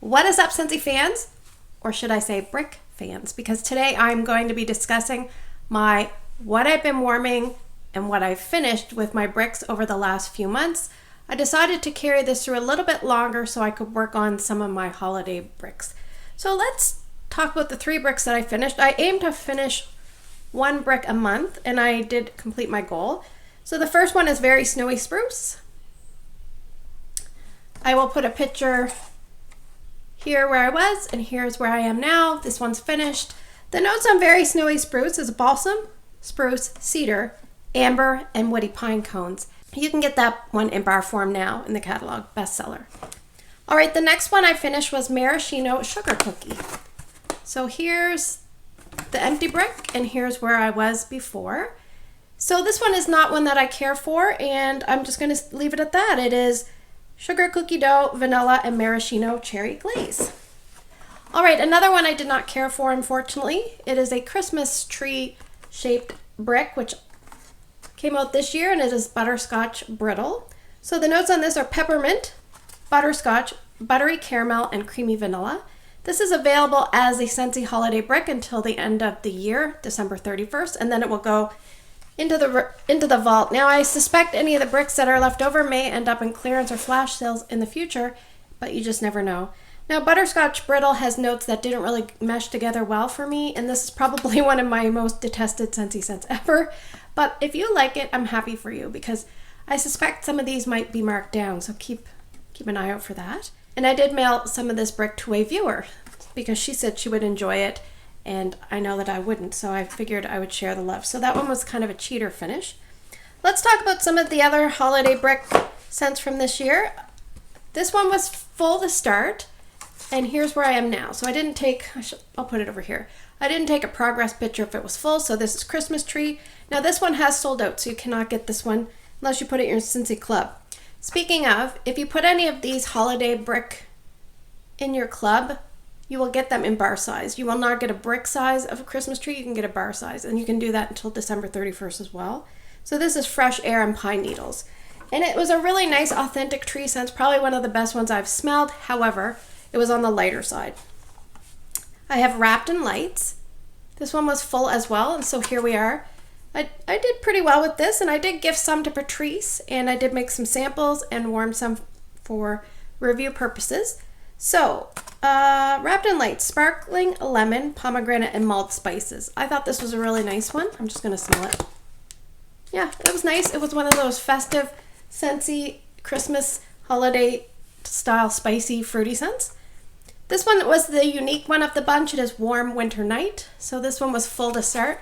What is up, Scentsy fans? Or should I say brick fans? Because today I'm going to be discussing what I've been warming and what I've finished with my bricks over the last few months. I decided to carry this through a little bit longer so I could work on some of my holiday bricks. So let's talk about the 3 bricks that I finished. I aim to finish 1 brick a month, and I did complete my goal. So the first one is Very Snowy Spruce. I will put a picture here where I was, and here's where I am now. This one's finished. The notes on Very Snowy Spruce is balsam, spruce, cedar, amber, and woody pine cones. You can get that one in bar form now in the catalog, bestseller. All right, the next one I finished was maraschino sugar cookie. So here's the empty brick, and here's where I was before. So this one is not one that I care for, and I'm just going to leave it at that. It is sugar cookie dough, vanilla, and maraschino cherry glaze. All right, another one I did not care for, unfortunately. It is a Christmas tree shaped brick, which came out this year, and it is butterscotch brittle. So the notes on this are peppermint, butterscotch, buttery caramel, and creamy vanilla. This is available as a Scentsy holiday brick until the end of the year, December 31st, and then it will go into the vault. Now, I suspect any of the bricks that are left over may end up in clearance or flash sales in the future, but you just never know. Now, butterscotch brittle has notes that didn't really mesh together well for me, and this is probably one of my most detested Scentsy scents ever. But if you like it, I'm happy for you, because I suspect some of these might be marked down, so keep an eye out for that. And I did mail some of this brick to a viewer because she said she would enjoy it, and I know that I wouldn't, so I figured I would share the love. So that one was kind of a cheater finish. Let's talk about some of the other holiday brick scents from this year. This one was full to start, and here's where I am now. So I didn't take, I'll put it over here. I didn't take a progress picture if it was full, so this is Christmas tree. Now this one has sold out, so you cannot get this one unless you put it in your Scentsy club. Speaking of, if you put any of these holiday brick in your club, you will get them in bar size. You will not get a brick size of a Christmas tree, you can get a bar size, and you can do that until December 31st as well. So this is Fresh Air and Pine Needles. And it was a really nice, authentic tree scent, probably one of the best ones I've smelled. However, it was on the lighter side. I have Wrapped in Lights. This one was full as well, and so here we are. I did pretty well with this, and I did give some to Patricia, and I did make some samples and warm some for review purposes. So, Wrapped in Lights, sparkling lemon, pomegranate, and mulled spices. I thought this was a really nice one. I'm just going to smell it. Yeah, it was nice. It was one of those festive, Scentsy, Christmas, holiday style, spicy, fruity scents. This one was the unique one of the bunch. It is Warm Winter Night. So this one was full to start.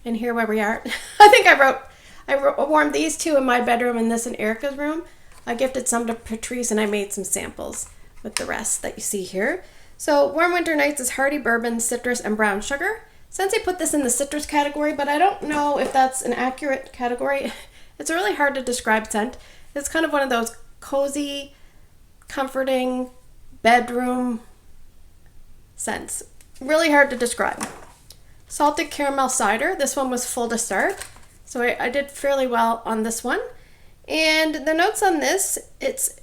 And here where we are. I think I warmed these 2 in my bedroom and this in Erica's room. I gifted some to Patricia, and I made some samples with the rest that you see here. So Warm Winter Nights is hearty bourbon, citrus, and brown sugar. Scentsy put this in the citrus category, but I don't know if that's an accurate category. It's a really hard to describe scent. It's kind of one of those cozy, comforting bedroom scents. Really hard to describe. Salted caramel cider. This one was full to start, so I did fairly well on this one. And the notes on this,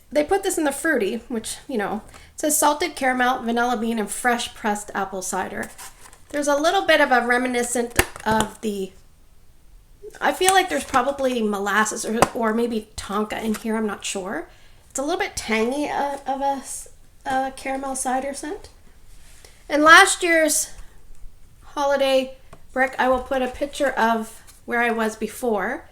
they put this in the fruity, which, you know, it says salted caramel, vanilla bean, and fresh pressed apple cider. There's a little bit of a reminiscent of I feel like there's probably molasses or maybe tonka in here, I'm not sure. It's a little bit tangy of a caramel cider scent. And last year's holiday brick, I will put a picture of where I was before,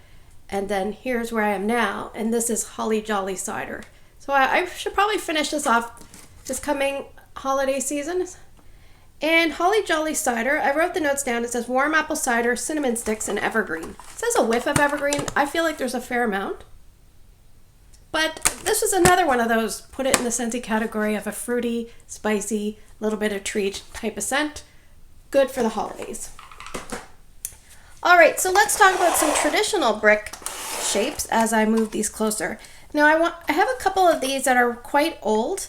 and then here's where I am now, and this is Holly Jolly cider. So I should probably finish this off this coming holiday season. And Holly Jolly cider, I wrote the notes down. It says warm apple cider, cinnamon sticks, and evergreen. It says a whiff of evergreen. I feel like there's a fair amount. But this is another one of those, put it in the Scentsy category of a fruity, spicy, little bit of treat type of scent. Good for the holidays. All right, so let's talk about some traditional brick shapes as I move these closer. Now I have a couple of these that are quite old,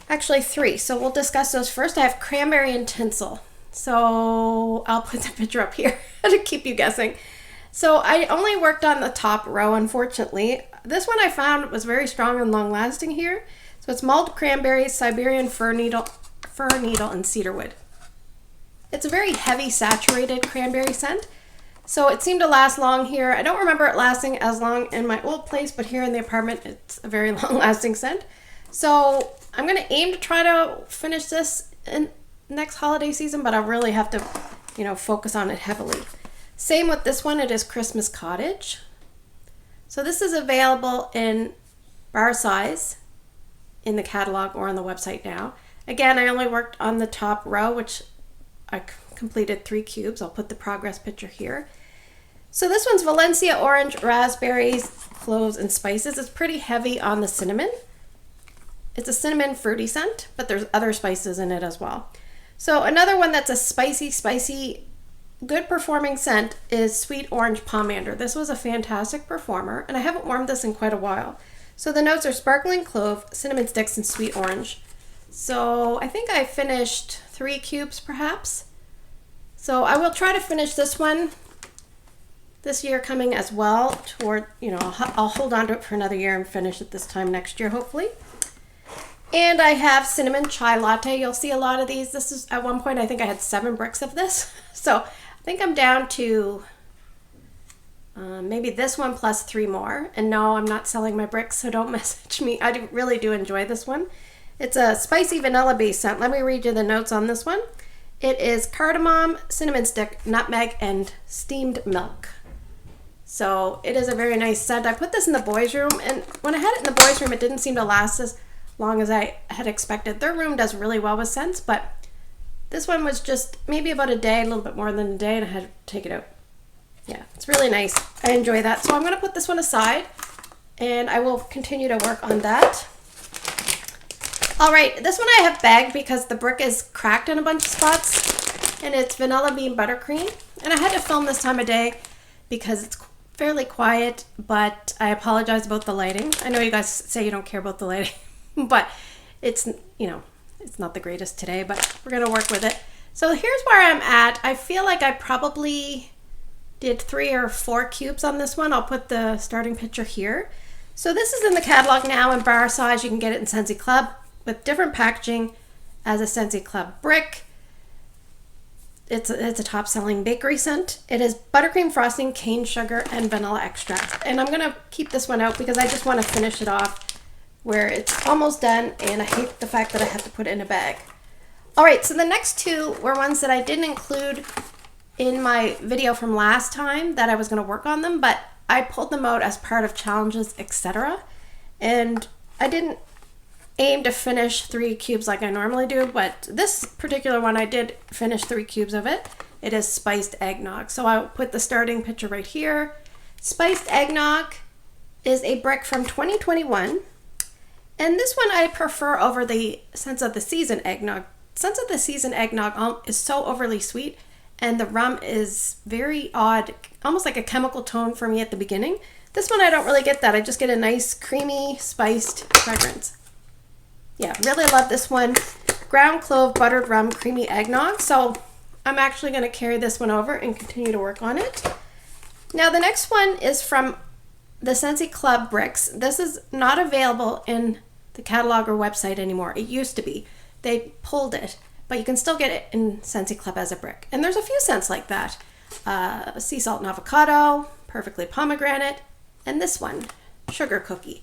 actually 3, so we'll discuss those first. I have cranberry and tinsel, so I'll put the picture up here to keep you guessing. So I only worked on the top row, unfortunately. This one I found was very strong and long lasting here, So it's mulled cranberries, Siberian fir needle, and cedarwood. It's a very heavy, saturated cranberry scent. So it seemed to last long here. I don't remember it lasting as long in my old place, but here in the apartment, it's a very long-lasting scent. So I'm going to aim to try to finish this in next holiday season, but I really have to, focus on it heavily. Same with this one. It is Christmas Cottage. So this is available in bar size in the catalog or on the website now. Again, I only worked on the top row, which I completed 3 cubes. I'll put the progress picture here. So this one's Valencia orange, raspberries, cloves, and spices. It's pretty heavy on the cinnamon. It's a cinnamon fruity scent, but there's other spices in it as well. So another one that's a spicy, good performing scent is Sweet Orange Pomander. This was a fantastic performer, and I haven't warmed this in quite a while. So the notes are sparkling clove, cinnamon sticks, and sweet orange. So I think I finished 3 cubes perhaps. So I will try to finish this one this year coming as well toward, I'll hold on to it for another year and finish it this time next year hopefully. And I have cinnamon chai latte. You'll see a lot of these. This is, at one point I think I had 7 bricks of this. So I think I'm down to maybe this one plus 3 more. And no, I'm not selling my bricks, so don't message me. I really do enjoy this one. It's a spicy vanilla based scent. Let me read you the notes on this one. It is cardamom, cinnamon stick, nutmeg, and steamed milk. So it is a very nice scent. I put this in the boys' room, and when I had it in the boys' room, it didn't seem to last as long as I had expected. Their room does really well with scents, but this one was just maybe about a day, a little bit more than a day, and I had to take it out. Yeah, it's really nice. I enjoy that. So I'm going to put this one aside, and I will continue to work on that. All right, this one I have bagged because the brick is cracked in a bunch of spots, and it's vanilla bean buttercream. And I had to film this time of day because it's fairly quiet, but I apologize about the lighting. I know you guys say you don't care about the lighting, but it's, it's not the greatest today, but we're going to work with it. So here's where I'm at. I feel like I probably did 3 or 4 cubes on this one. I'll put the starting picture here. So this is in the catalog now in bar size. You can get it in Scentsy Club with different packaging as a Scentsy Club brick. It's a top-selling bakery scent. It is buttercream frosting, cane sugar, and vanilla extract. And I'm going to keep this one out because I just want to finish it off where it's almost done, and I hate the fact that I have to put it in a bag. All right, so the next 2 were ones that I didn't include in my video from last time that I was going to work on them, but I pulled them out as part of challenges, etc. And I didn't aim to finish 3 cubes like I normally do, but this particular one I did finish 3 cubes of it. It is spiced eggnog. So I'll put the starting picture right here. Spiced eggnog is a brick from 2021. And this one I prefer over the Scents of the Season eggnog. Scents of the Season eggnog is so overly sweet, and the rum is very odd, almost like a chemical tone for me at the beginning. This one I don't really get that. I just get a nice creamy spiced fragrance. Yeah, really love this one. Ground clove, buttered rum, creamy eggnog. So I'm actually going to carry this one over and continue to work on it. Now the next one is from the Scentsy Club bricks. This is not available in the catalog or website anymore. It used to be. They pulled it, but you can still get it in Scentsy Club as a brick. And there's a few scents like that. Sea salt and avocado, perfectly pomegranate, and this one, sugar cookie.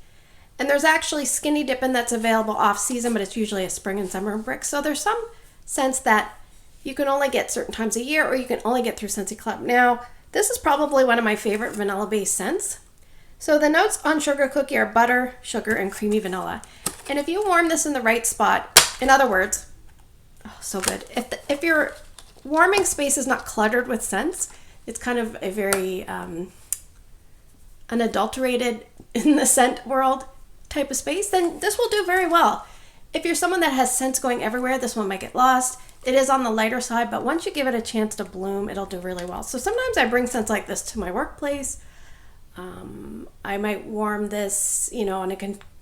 And there's actually skinny dipping that's available off season, but it's usually a spring and summer brick. So there's some scents that you can only get certain times a year, or you can only get through Scentsy Club. Now, this is probably one of my favorite vanilla-based scents. So the notes on sugar cookie are butter, sugar, and creamy vanilla. And if you warm this in the right spot, in other words, oh, so good. If your warming space is not cluttered with scents, it's kind of a very unadulterated in the scent world type of space, then this will do very well. If you're someone that has scents going everywhere, this one might get lost. It is on the lighter side, but once you give it a chance to bloom, it'll do really well. So sometimes I bring scents like this to my workplace. I might warm this, in a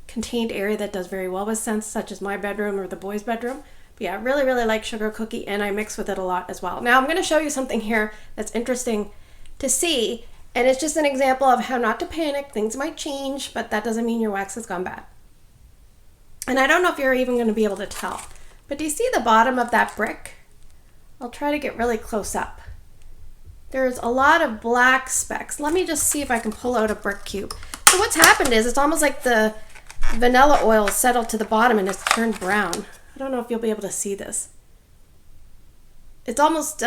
contained area that does very well with scents, such as my bedroom or the boys' bedroom. But yeah, I really, really like sugar cookie, and I mix with it a lot as well. Now I'm going to show you something here that's interesting to see, and it's just an example of how not to panic. Things might change, but that doesn't mean your wax has gone bad. And I don't know if you're even going to be able to tell, but do you see the bottom of that brick? I'll try to get really close up. There's a lot of black specks. Let me just see if I can pull out a brick cube. So what's happened is it's almost like the vanilla oil settled to the bottom and it's turned brown. I don't know if you'll be able to see this. It's almost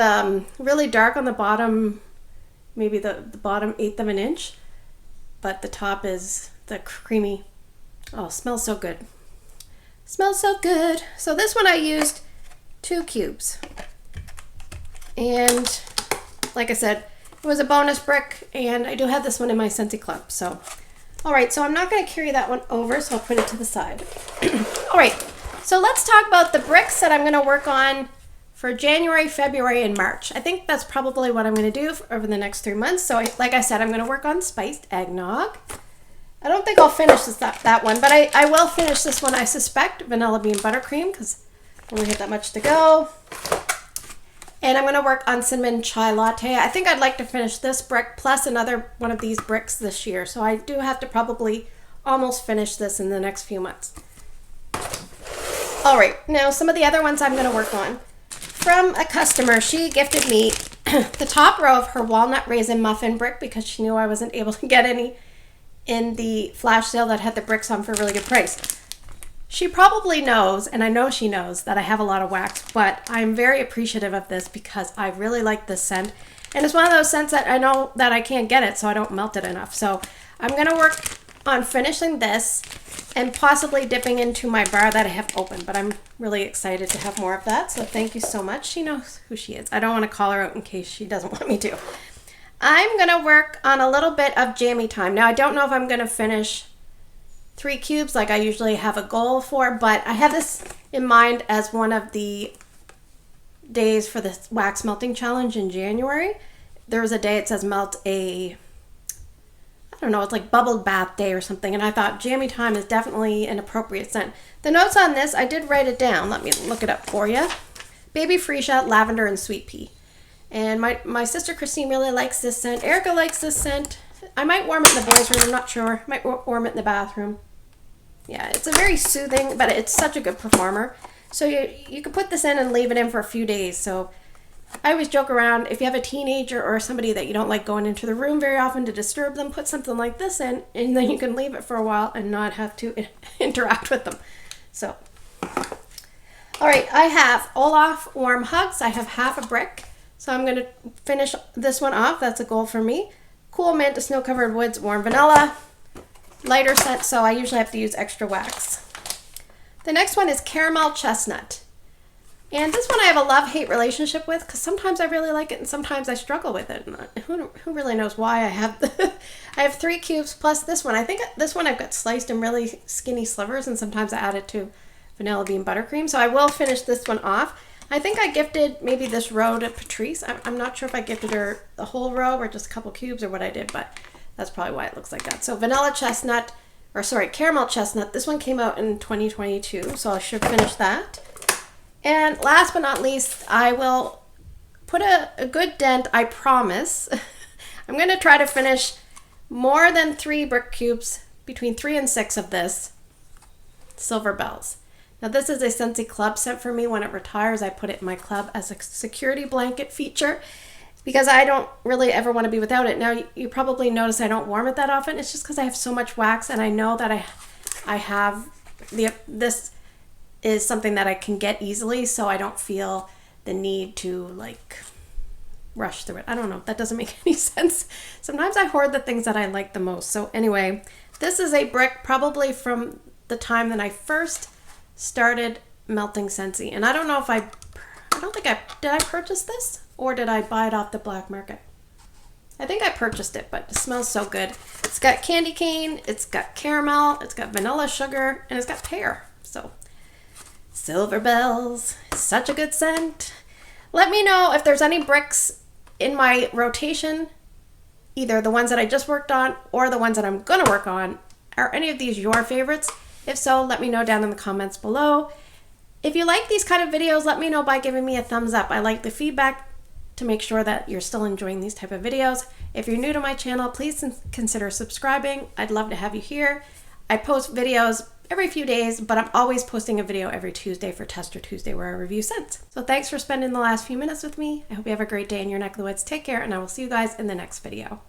really dark on the bottom, maybe the bottom 1/8 of an inch, but the top is the creamy. Oh, smells so good. Smells so good. So this one I used 2 cubes. And like I said, it was a bonus brick, and I do have this one in my Scentsy club. So, all right, so I'm not going to carry that one over, so I'll put it to the side. All right, so let's talk about the bricks that I'm going to work on for January, February, and March. I think that's probably what I'm going to do over the next 3 months. So like I said, I'm going to work on spiced eggnog. I don't think I'll finish that one, but I will finish this one, I suspect, vanilla bean buttercream, because I only have that much to go. And I'm going to work on cinnamon chai latte. I think I'd like to finish this brick plus another one of these bricks this year. So I do have to probably almost finish this in the next few months. All right, now some of the other ones I'm going to work on. From a customer, she gifted me the top row of her walnut raisin muffin brick because she knew I wasn't able to get any in the flash sale that had the bricks on for a really good price. She probably knows, and I know she knows, that I have a lot of wax, but I'm very appreciative of this because I really like this scent. And it's one of those scents that I know that I can't get it, so I don't melt it enough. So I'm going to work on finishing this and possibly dipping into my bar that I have open, but I'm really excited to have more of that. So thank you so much. She knows who she is. I don't want to call her out in case she doesn't want me to. I'm going to work on a little bit of jammy time. Now, I don't know if I'm going to finish 3 cubes like I usually have a goal for, but I have this in mind as one of the days for the wax melting challenge in January. There's a day it says melt a, I don't know, it's like bubbled bath day or something, and I thought jammy time is definitely an appropriate scent. The notes on this, I did write it down. Let me look it up for you. Baby freesia, lavender, and sweet pea. And my sister Christine really likes this scent. Erica likes this scent. I might warm it in the boys' room, I'm not sure. I might warm it in the bathroom. Yeah, it's a very soothing, but it's such a good performer. So you can put this in and leave it in for a few days. So I always joke around, if you have a teenager or somebody that you don't like going into the room very often to disturb them, put something like this in, and then you can leave it for a while and not have to interact with them. So, all right, I have Olaf Warm Hugs. I have half a brick. So I'm going to finish this one off. That's a goal for me. Cool Mint, Snow Covered Woods, Warm Vanilla. Lighter scent, so I usually have to use extra wax. The next one is Caramel Chestnut. And this one I have a love-hate relationship with because sometimes I really like it and sometimes I struggle with it. And who really knows why I have I have 3 cubes plus this one. I think this one I've got sliced in really skinny slivers, and sometimes I add it to vanilla bean buttercream. So I will finish this one off. I think I gifted maybe this row to Patrice. I'm not sure if I gifted her the whole row or just a couple cubes or what I did, but that's probably why it looks like that. So caramel chestnut. This one came out in 2022, so I should finish that. And last but not least, I will put a good dent, I promise. I'm going to try to finish more than 3 brick cubes, between 3 and 6 of this Silver Bells. Now this is a Scentsy club scent for me. When it retires, I put it in my club as a security blanket feature because I don't really ever want to be without it. Now you probably notice I don't warm it that often. It's just because I have so much wax, and I know that I have this is something that I can get easily, so I don't feel the need to like rush through it. I don't know. That doesn't make any sense. Sometimes I hoard the things that I like the most. So anyway, this is a brick probably from the time that I first started melting Scentsy. And I don't know if did I purchase this or did I buy it off the black market? I think I purchased it, but it smells so good. It's got candy cane, it's got caramel, it's got vanilla sugar, and it's got pear. So Silver Bells, such a good scent. Let me know if there's any bricks in my rotation, either the ones that I just worked on or the ones that I'm gonna work on. Are any of these your favorites? If so, let me know down in the comments below. If you like these kind of videos, let me know by giving me a thumbs up. I like the feedback to make sure that you're still enjoying these type of videos. If you're new to my channel, please consider subscribing. I'd love to have you here. I post videos every few days, but I'm always posting a video every Tuesday for Tester Tuesday where I review scents. So thanks for spending the last few minutes with me. I hope you have a great day in your neck of the woods. Take care, and I will see you guys in the next video.